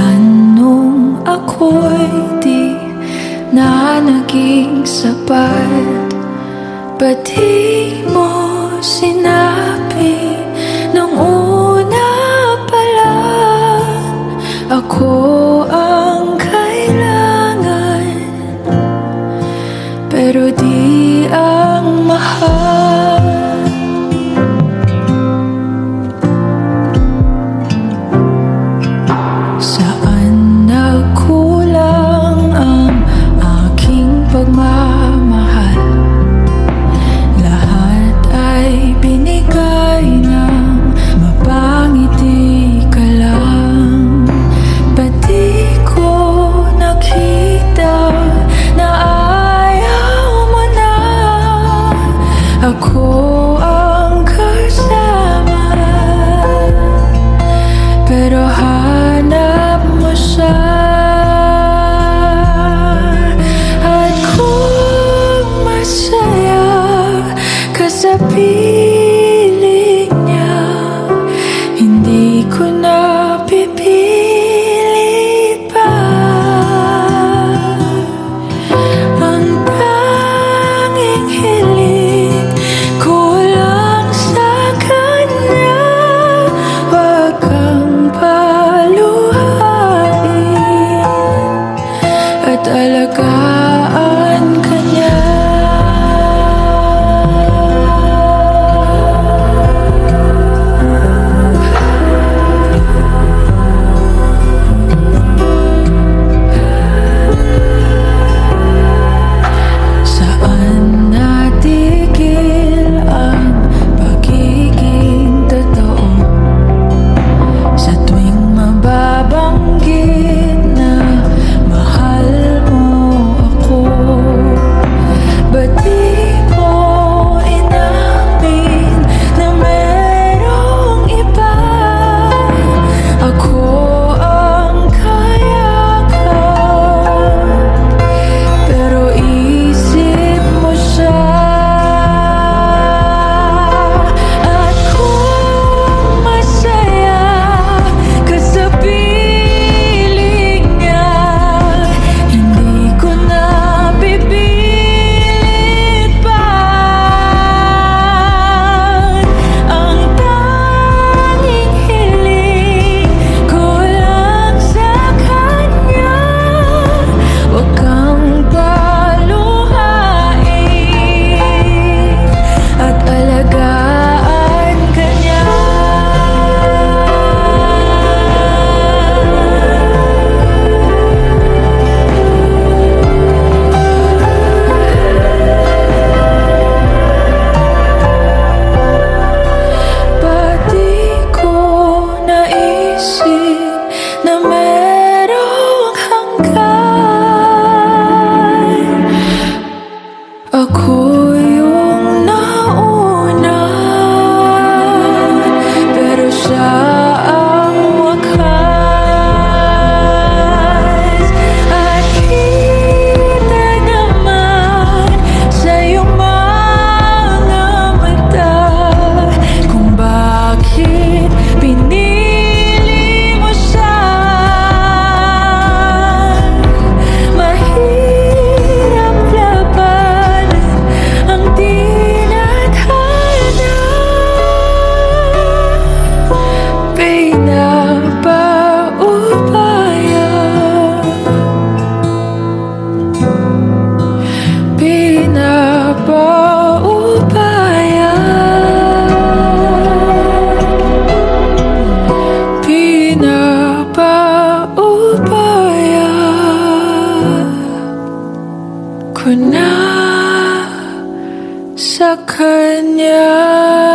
Dahilan nung ako'y di na naging sapat, ba't di mo sinabi nung una pa lang ako ang kailangan, pero di ang mahal? Saan nagkulang ang aking pagmamahal? Lahat ay binigay ng mapangiti ka lang. Ba't di ko nakita na ayaw mo na ako ang kasama, pero hanap mo siya? At kung masaya ka sa piling niya, hindi ko na pipilit pa. Ang tanging hiling ko lang sa kanya, wag kang paluhain at alagaan ka niya. Saan natigil ang pagiging totoo? Sa tuwing mababanggit na mahal mo ako, ba't di mo inamin na merong iba? Ako ang kayakan, pero isip mo siya. At kung masaya ka sa piling niya, hindi ko na pipilit pa. Ang tanging hiling ko lang sa kanya, wag kang paluhain at alagaan ka niya. Ba't di ko naisip na merong hanggan? Ako yung nauna, pero siya ang wakas. At kita naman sa iyong mga mata kung bakit pinili mo siya. Mahirap labanan ang tinadhana. Pinapaubaya, pinapaubaya, pinapaubaya ko na sa kanya.